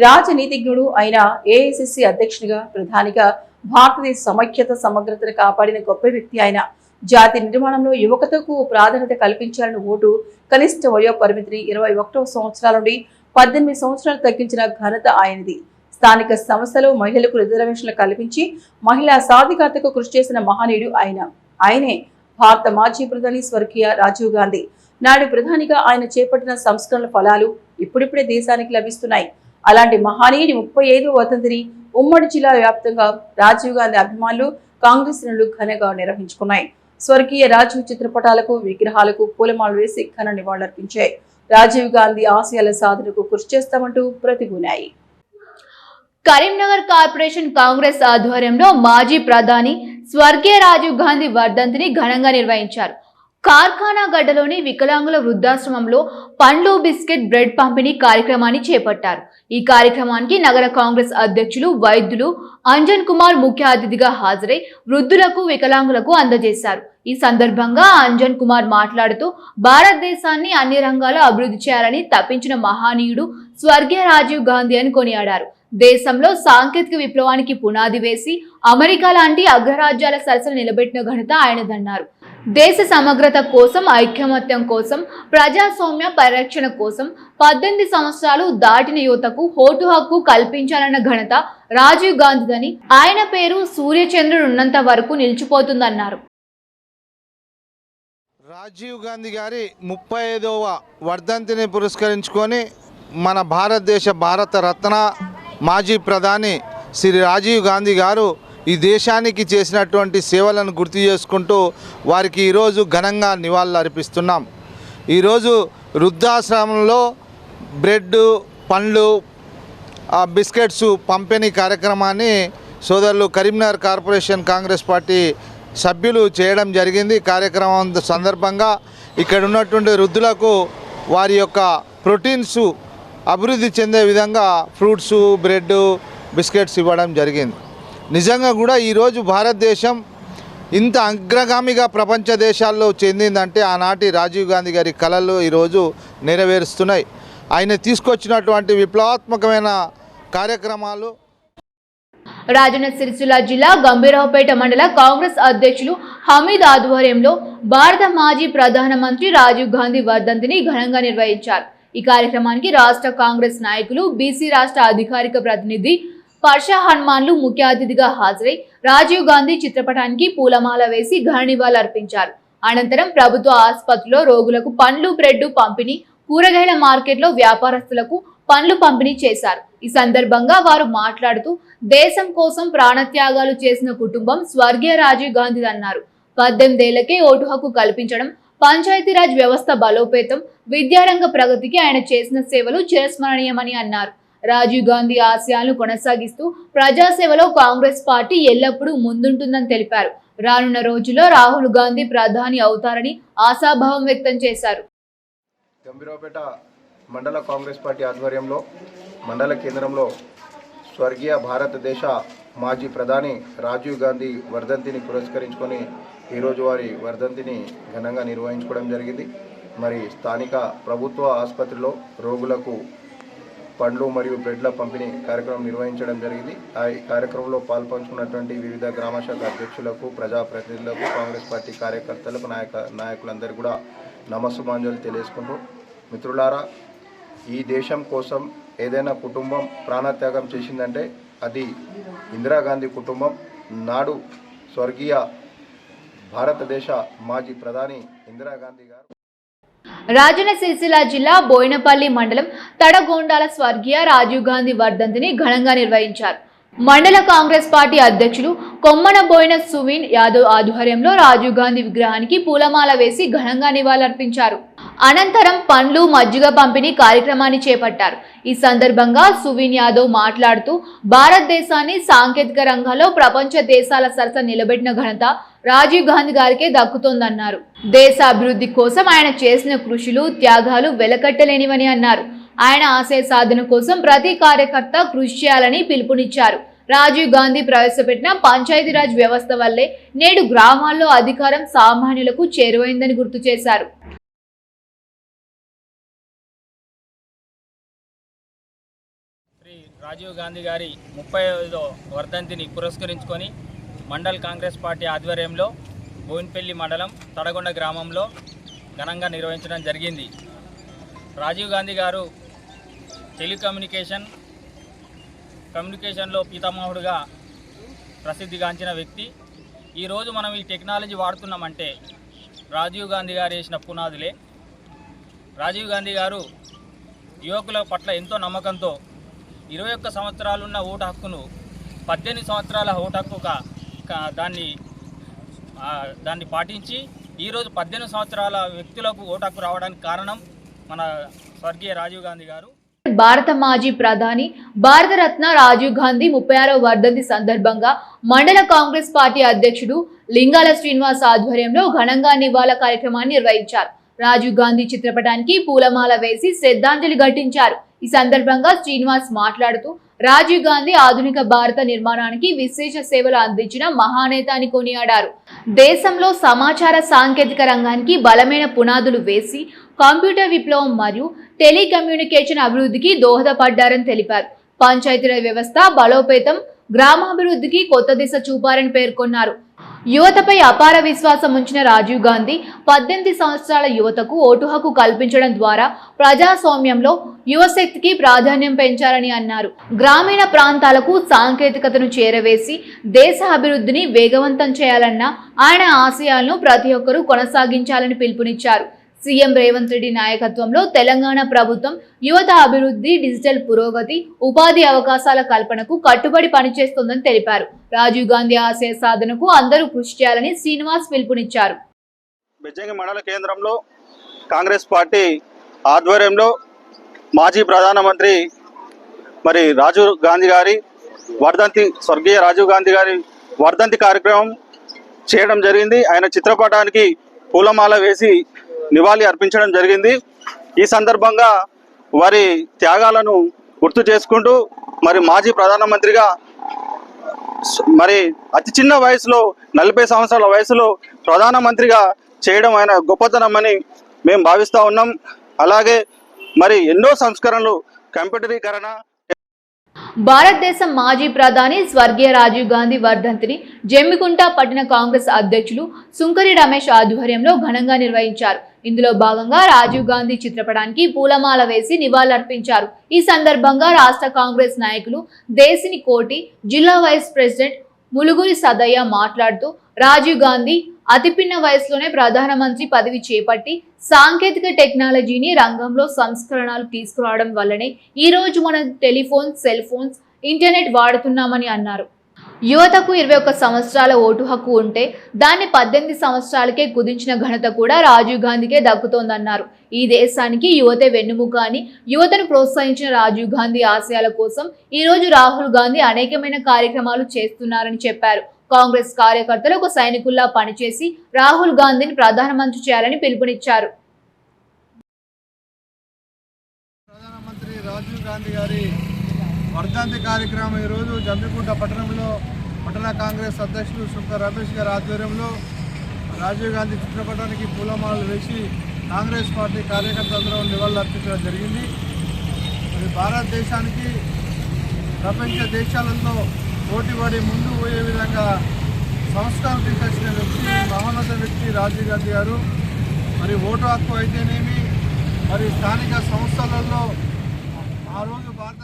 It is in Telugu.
రాజనీతిజ్ఞుడు అయిన ఏఐసిసి అధ్యక్షునిగా ప్రధానిగా భారతదేశ సమైక్యత సమగ్రతను కాపాడిన గొప్ప వ్యక్తి ఆయన. జాతి నిర్మాణంలో యువతకు ప్రాధాన్యత కల్పించాలని ఓటు కనిష్ట వయో పరిమితిని 21వ సంవత్సరాల నుండి 18 సంవత్సరాలు తగ్గించిన ఘనత ఆయనది. స్థానిక సంస్థలు మహిళలకు రిజర్వేషన్లు కల్పించి మహిళా సాధికారతకు కృషి చేసిన మహనీయుడు ఆయనే భారత మాజీ ప్రధాని స్వర్గీయ రాజీవ్ గాంధీ. నాడు ప్రధానిగా ఆయన చేపట్టిన సంస్కరణల ఫలాలు ఇప్పుడిప్పుడే దేశానికి లభిస్తున్నాయి. అలాంటి మహనీయుడి 35వ వర్ధంతిని ఉమ్మడి జిల్లా వ్యాప్తంగా రాజీవ్ గాంధీ అభిమానులు, కాంగ్రెస్ శ్రేణులు ఘనంగా నిర్వహించుకున్నాయి. స్వర్గీయ రాజీవ్ చిత్రపటాలకు, విగ్రహాలకు పూలమాలలు వేసి ఘన నివాళులర్పించాయి. రాజీవ్ గాంధీ ఆశయాల సాధనకు కృషి చేస్తామంటూ ప్రతిభూనాయి. కరీంనగర్ కార్పొరేషన్ కాంగ్రెస్ ఆధ్వర్యంలో మాజీ ప్రధాని స్వర్గీయ రాజీవ్ గాంధీ వర్ధంతిని ఘనంగా నిర్వహించారు. కార్ఖానా గడ్డలోని వికలాంగుల వృద్ధాశ్రమంలో పండ్లు, బిస్కెట్, బ్రెడ్ పంపిణీ కార్యక్రమాన్ని చేపట్టారు. ఈ కార్యక్రమానికి నగర కాంగ్రెస్ అధ్యక్షులు వైద్యులు అంజన్ కుమార్ ముఖ్య అతిథిగా హాజరై వృద్ధులకు, వికలాంగులకు అందజేశారు. ఈ సందర్భంగా అంజన్ కుమార్ మాట్లాడుతూ భారతదేశాన్ని అన్ని రంగాల్లో అభివృద్ధి చేయాలని తప్పించిన మహనీయుడు స్వర్గీయ రాజీవ్ గాంధీ అని కొనియాడారు. దేశంలో సాంకేతిక విప్లవానికి పునాది వేసి అమెరికా లాంటి అగ్రరాజ్యాల సరసన నిలబెట్టిన ఘనత ఆయనదన్నారు. దేశ సమగ్రత కోసం, ఐకమత్యం కోసం, ప్రజాస్వామ్య పరిరక్షణ కోసం 18 సంవత్సరాలు దాటిన యువతకు ఓటు హక్కు కల్పించాలన్న ఘనత రాజీవ్ గాంధీదని, ఆయన పేరు సూర్యచంద్రుడు ఉన్నంత వరకు నిలిచిపోతుందన్నారు. రాజీవ్ గాంధీ గారి 35వ వర్ధంతిని పురస్కరించుకొని మన భారత రత్న మాజీ ప్రధాని శ్రీ రాజీవ్ గాంధీ గారు ఈ దేశానికి చేసినటువంటి సేవలను గుర్తు చేసుకుంటూ వారికి ఈరోజు ఘనంగా నివాళులు అర్పిస్తున్నాం. ఈరోజు వృద్ధాశ్రమంలో బ్రెడ్, పండ్లు, బిస్కెట్స్ పంపిణీ కార్యక్రమాన్ని సోదరులు కరీంనగర్ కార్పొరేషన్ కాంగ్రెస్ పార్టీ సభ్యులు చేయడం జరిగింది. కార్యక్రమం సందర్భంగా ఇక్కడ ఉన్నటువంటి వృద్ధులకు వారి యొక్క ప్రోటీన్స్ అభివృద్ధి చెందే విధంగా ఫ్రూట్స్, బ్రెడ్, బిస్కెట్స్ ఇవ్వడం జరిగింది. నిజంగా కూడా ఈరోజు భారతదేశం ఇంత అగ్రగామిగా ప్రపంచ దేశాల్లో చెందిందంటే ఆనాటి రాజీవ్ గాంధీ గారి కళలు ఈరోజు నెరవేరుస్తున్నాయి. ఆయన తీసుకొచ్చినటువంటి విప్లవాత్మకమైన కార్యక్రమాలు. రాజన్న సిరిసిల్ల జిల్లా గంభీరావుపేట మండల కాంగ్రెస్ అధ్యక్షులు హమీద్ ఆధ్వర్యంలో భారత మాజీ ప్రధానమంత్రి రాజీవ్ గాంధీ వర్ధంతిని ఘనంగా నిర్వహించారు. ఈ కార్యక్రమానికి రాష్ట్ర కాంగ్రెస్ నాయకులు, బీసీ రాష్ట్ర అధికారిక ప్రతినిధి పర్షా హనుమాన్లు ముఖ్య అతిథిగా హాజరై రాజీవ్ గాంధీ చిత్రపటానికి పూలమాల వేసి ఘన నివాళులు అర్పించారు. అనంతరం ప్రభుత్వ ఆసుపత్రిలో రోగులకు పండ్లు, బ్రెడ్ పంపిణీ, కూరగాయల మార్కెట్లో వ్యాపారస్తులకు పండ్లు పంపిణీ చేశారు. ఈ సందర్భంగా వారు మాట్లాడుతూ దేశం కోసం ప్రాణత్యాగాలు చేసిన కుటుంబం స్వర్గీయ రాజీవ్ గాంధీ అన్నారు. 18 ఏళ్లకే ఓటు హక్కు కల్పించడం, పంచాయతీరాజ్ వ్యవస్థ బలోపేతం, విద్యారంగ ప్రగతికి ఆయన చేసిన సేవలు చిరస్మరణీయమని అన్నారు. రాజీవ్ గాంధీ ఆశయాలను కొనసాగిస్తూ ప్రజాసేవలో కాంగ్రెస్ పార్టీ ఎల్లప్పుడూ ముందుంటుందని తెలిపారు. రానున్న రోజుల్లో రాహుల్ గాంధీ ప్రధాని అవుతారని ఆశాభావం వ్యక్తం చేశారు. గంభీరావుపేట మండల కాంగ్రెస్ పార్టీ ఆధ్వర్యంలో మండల కేంద్రంలో స్వర్గీయ భారతదేశ మాజీ ప్రధాని రాజీవ్ గాంధీ వర్ధంతిని పురస్కరించుకొని ఈరోజు వారి వర్ధంతిని ఘనంగా నిర్వహించుకోవడం జరిగింది. మరి స్థానిక ప్రభుత్వ ఆసుపత్రిలో రోగులకు పండ్లు మరియు బ్రెడ్ల పంపిణీ కార్యక్రమం నిర్వహించడం జరిగింది. ఈ కార్యక్రమంలో పాల్పంచుకున్నటువంటి వివిధ గ్రామశాఖ అధ్యక్షులకు, ప్రజాప్రతినిధులకు, కాంగ్రెస్ పార్టీ కార్యకర్తలకు, నాయకులందరూ కూడా నమస్సుమాంజలి తెలియజేసుకుంటూ, మిత్రులారా, ఈ దేశం కోసం ఏదైనా కుటుంబం ప్రాణత్యాగం చేసిందంటే అది ఇందిరాగాంధీ కుటుంబం. నాడు స్వర్గీయ భారతదేశ మాజీ ప్రధాని ఇందిరాగాంధీ గారు. రాజన్న సిరిసిల్ల జిల్లా బోయినపల్లి మండలం తడగొండాల స్వర్గీయ రాజీవ్ గాంధీ వర్ధంతిని ఘనంగా నిర్వహించారు. మండల కాంగ్రెస్ పార్టీ అధ్యక్షులు కొమ్మన బోయిన సువీన్ యాదవ్ ఆధ్వర్యంలో రాజీవ్ గాంధీ విగ్రహానికి పూలమాల వేసి ఘనంగా నివాళులర్పించారు. అనంతరం పండ్లు, మజ్జిగ పంపిణీ కార్యక్రమాన్ని చేపట్టారు. ఈ సందర్భంగా సువీన్ యాదవ్ మాట్లాడుతూ భారతదేశాన్ని సాంకేతిక రంగంలో ప్రపంచ దేశాల సరసన నిలబెట్టిన ఘనత రాజీవ్ గాంధీ గారికే దక్కుతోందన్నారు. దేశ అభివృద్ధి కోసం ఆయన చేసిన కృషులు, త్యాగాలు వెలకట్టలేనివని అన్నారు. ఆయన ఆశయ సాధన కోసం ప్రతి కార్యకర్త కృషి చేయాలని పిలుపునిచ్చారు. రాజీవ్ గాంధీ ప్రవేశపెట్టిన పంచాయతీరాజ్ వ్యవస్థ వల్లే నేడు గ్రామాల్లో అధికారం సామాన్యులకు చేరువైందని గుర్తు చేశారు. శ్రీ రాజీవ్ గాంధీ గారి 35వ వర్ధంతిని పురస్కరించుకొని మండల్ కాంగ్రెస్ పార్టీ ఆధ్వర్యంలో బోయిన్పల్లి మండలం తడగొండ గ్రామంలో ఘనంగా నిర్వహించడం జరిగింది. రాజీవ్ గాంధీ గారు కమ్యూనికేషన్లో పితామహుడుగా ప్రసిద్ధిగాంచిన వ్యక్తి. ఈరోజు మనం ఈ టెక్నాలజీ వాడుతున్నామంటే రాజీవ్ గాంధీ గారు వేసిన పునాదులే. రాజీవ్ గాంధీ గారు యువకుల పట్ల ఎంతో నమ్మకంతో 21 సంవత్సరాలున్న ఓటు హక్కును 18 సంవత్సరాల ఓటు హక్కుగా దాన్ని పాటించి ఈరోజు 18 సంవత్సరాల వ్యక్తులకు ఓటు హక్కు రావడానికి కారణం మన స్వర్గీయ రాజీవ్ గాంధీ గారు. భారత మాజీ ప్రధాని భారతరత్న రాజీవ్ గాంధీ 36వ వర్ధంతి సందర్భంగా మండల కాంగ్రెస్ పార్టీ అధ్యక్షుడు లింగాల శ్రీనివాస్ ఆధ్వర్యంలో ఘనంగా నివాళుల కార్యక్రమాన్ని నిర్వహించారు. రాజీవ్ గాంధీ చిత్రపటానికి పూలమాల వేసి శ్రద్ధాంజలి ఘటించారు. ఈ సందర్భంగా శ్రీనివాస్ మాట్లాడుతూ రాజీవ్ గాంధీ ఆధునిక భారత నిర్మాణానికి విశేష సేవలు అందించిన మహానేత అని కొనియాడారు. దేశంలో సమాచార సాంకేతిక రంగానికి బలమైన పునాదులు వేసి కంప్యూటర్ విప్లవం మరియు టెలికమ్యూనికేషన్ అభివృద్ధికి దోహదపడ్డారని తెలిపారు. పంచాయతీరాజ్ వ్యవస్థ బలోపేతం, గ్రామాభివృద్ధికి కొత్త దిశ చూపారని పేర్కొన్నారు. యువతపై అపార విశ్వాసం ఉంచిన రాజీవ్ గాంధీ 18 సంవత్సరాల యువతకు ఓటు హక్కు కల్పించడం ద్వారా ప్రజాస్వామ్యంలో యువశక్తికి ప్రాధాన్యం పెంచారని అన్నారు. గ్రామీణ ప్రాంతాలకు సాంకేతికతను చేరవేసి దేశ అభివృద్ధిని వేగవంతం చేయాలన్న ఆయన ఆశయాలను ప్రతి ఒక్కరూ కొనసాగించాలని పిలుపునిచ్చారు. సీఎం రేవంత్ రెడ్డి నాయకత్వంలో తెలంగాణ ప్రభుత్వం యువత అభివృద్ధి, డిజిటల్ పురోగతి, ఉపాధి అవకాశాల కల్పనకు కట్టుబడి పనిచేస్తోందని తెలిపారు. రాజీవ్ గాంధీ ఆశయ సాధనకు అందరూ కృషి చేయాలని శ్రీనివాస్ పిలుపునిచ్చారు. బెజ్జంకి మండల కేంద్రంలో కాంగ్రెస్ పార్టీ ఆధ్వర్యంలో మాజీ ప్రధానమంత్రి రాజీవ్ గాంధీ గారి వర్ధంతి, స్వర్గీయ రాజీవ్ గాంధీ గారి వర్ధంతి కార్యక్రమం చేయడం జరిగింది. ఆయన చిత్రపటానికి పూలమాల వేసి నివాళి అర్పించడం జరిగింది. ఈ సందర్భంగా వారి త్యాగాలను గుర్తు చేసుకుంటూ మాజీ ప్రధానమంత్రిగా అతి చిన్న వయసులో 40 సంవత్సరాల వయసులో ప్రధానమంత్రిగా చేయడం ఆయన గొప్పతనమని మేము భావిస్తూ ఉన్నాం. అలాగే ఎన్నో సంస్కరణలు, కంప్యూటరీకరణ. భారతదేశం మాజీ ప్రధాని స్వర్గీయ రాజీవ్ గాంధీ వర్ధంతిని జమ్మికుంట పట్టణ కాంగ్రెస్ అధ్యక్షులు సుంకరి రమేష్ ఆధ్వర్యంలో ఘనంగా నిర్వహించారు. ఇందులో భాగంగా రాజీవ్ గాంధీ చిత్రపటానికి పూలమాల వేసి నివాళులర్పించారు. ఈ సందర్భంగా రాష్ట్ర కాంగ్రెస్ నాయకులు దేశిని కోటి, జిల్లా వైస్ ప్రెసిడెంట్ ములుగురి సదయ్య మాట్లాడుతూ రాజీవ్ గాంధీ అతి పిన్న వయసులోనే ప్రధానమంత్రి పదవి చేపట్టి సాంకేతిక టెక్నాలజీని రంగంలో సంస్కరణలు తీసుకురావడం వల్లనే ఈ రోజు మనం టెలిఫోన్, సెల్ ఫోన్స్, ఇంటర్నెట్ వాడుతున్నామని అన్నారు. యువతకు 21 సంవత్సరాల ఓటు హక్కు ఉంటే దాన్ని 18 సంవత్సరాలకే కుదించిన ఘనత కూడా రాజీవ్ గాంధీకే దక్కుతోందన్నారు. ఈ దేశానికి యువతే వెన్నుముక అని యువతను ప్రోత్సహించిన రాజీవ్ గాంధీ ఆశయాల కోసం ఈ రోజు రాహుల్ గాంధీ అనేకమైన కార్యక్రమాలు చేస్తున్నారని చెప్పారు. కాంగ్రెస్ కార్యకర్తలు ఒక సైనికుల్లా పనిచేసి రాహుల్ గాంధీని ప్రధానమంత్రి చేయాలని పిలుపునిచ్చారు. ప్రధానమంత్రి రాజీవ్ గాంధీ గారి వర్ధంతి కార్యక్రమం ఈరోజు జమ్మికుంట పట్టణంలో పట్టణ కాంగ్రెస్ అధ్యక్షులు సుంకర రమేష్ గారి ఆధ్వర్యంలో రాజీవ్ గాంధీ చిత్రపటానికి పూలమాలలు వేసి కాంగ్రెస్ పార్టీ కార్యకర్తలందరూ నివాళులు అర్పించడం జరిగింది. భారతదేశానికి ప్రపంచ దేశాలలో పోటీపడి ముందు పోయే విధంగా సంస్కారం తీసుకొచ్చిన వ్యక్తి, మహోన్నత వ్యక్తి రాజీవ్ గాంధీ గారు. ఓటు హక్కు అయితేనేమి, స్థానిక సంస్థలలో ఆ రోజు భారత